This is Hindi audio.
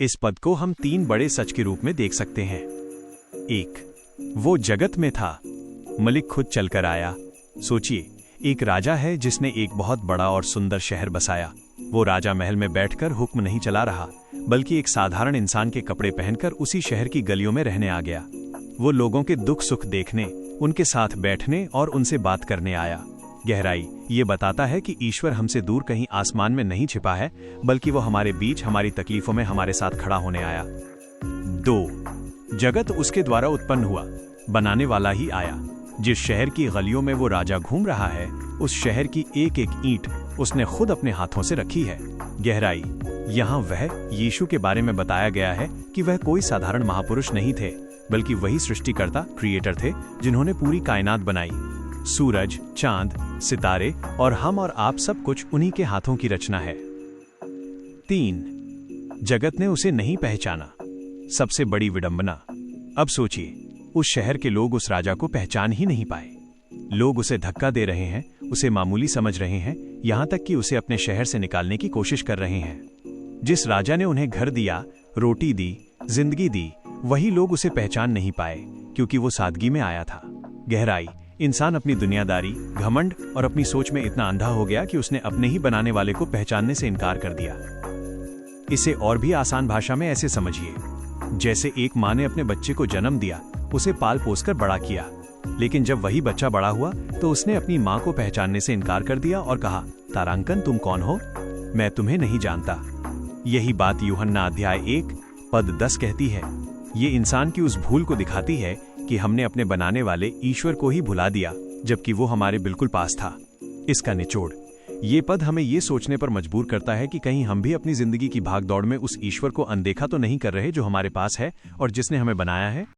इस पद को हम 3 बड़े सच के रूप में देख सकते हैं। 1. वो जगत में था। मलिक खुद चलकर आया। सोचिए, एक राजा है जिसने एक बहुत बड़ा और सुंदर शहर बसाया। वो राजा महल में बैठकर हुक्म नहीं चला रहा, बल्कि एक साधारण इंसान के कपड़े पहनकर उसी शहर की गलियों में रहने आ गया। वो लोगों के दुख सुख देखने, उनके साथ बैठने और उनसे बात करने आया। गहराई ये बताता है कि ईश्वर हमसे दूर कहीं आसमान में नहीं छिपा है, बल्कि वो हमारे बीच, हमारी तकलीफों में हमारे साथ खड़ा होने आया। 2. जगत उसके द्वारा उत्पन्न हुआ, बनाने वाला ही आया। जिस शहर की गलियों में वो राजा घूम रहा है, उस शहर की एक एक ईंट उसने खुद अपने हाथों से रखी है। गहराई यहाँ वह यीशु के बारे में बताया गया है कि वह कोई साधारण महापुरुष नहीं थे, बल्कि वही सृष्टिकर्ता, क्रिएटर थे, जिन्होंने पूरी कायनात बनाई। सूरज, चांद, सितारे और हम और आप सब कुछ उन्हीं के हाथों की रचना है। 3. जगत ने उसे नहीं पहचाना। सबसे बड़ी विडंबना। अब सोचिए, उस शहर के लोग उस राजा को पहचान ही नहीं पाए। लोग उसे धक्का दे रहे हैं, उसे मामूली समझ रहे हैं, यहां तक कि उसे अपने शहर से निकालने की कोशिश कर रहे हैं। जिस राजा ने उन्हें घर दिया, रोटी दी, जिंदगी दी, वही लोग उसे पहचान नहीं पाए, क्योंकि वो सादगी में आया था। गहराई इंसान अपनी दुनियादारी, घमंड और अपनी सोच में इतना अंधा हो गया कि उसने अपने ही बनाने वाले को पहचानने से इनकार कर दिया। इसे और भी आसान भाषा में ऐसे समझिए, जैसे एक माँ ने अपने बच्चे को जन्म दिया, उसे पाल पोसकर बड़ा किया, लेकिन जब वही बच्चा बड़ा हुआ तो उसने अपनी माँ को पहचानने से इनकार कर दिया और कहा, तारांकन तुम कौन हो, मैं तुम्हें नहीं जानता। यही बात यूहन्ना अध्याय 1 पद 10 कहती है। ये इंसान की उस भूल को दिखाती है कि हमने अपने बनाने वाले ईश्वर को ही भुला दिया, जबकि वो हमारे बिल्कुल पास था। इसका निचोड़ ये पद हमें ये सोचने पर मजबूर करता है कि कहीं हम भी अपनी जिंदगी की भागदौड़ में उस ईश्वर को अनदेखा तो नहीं कर रहे जो हमारे पास है और जिसने हमें बनाया है।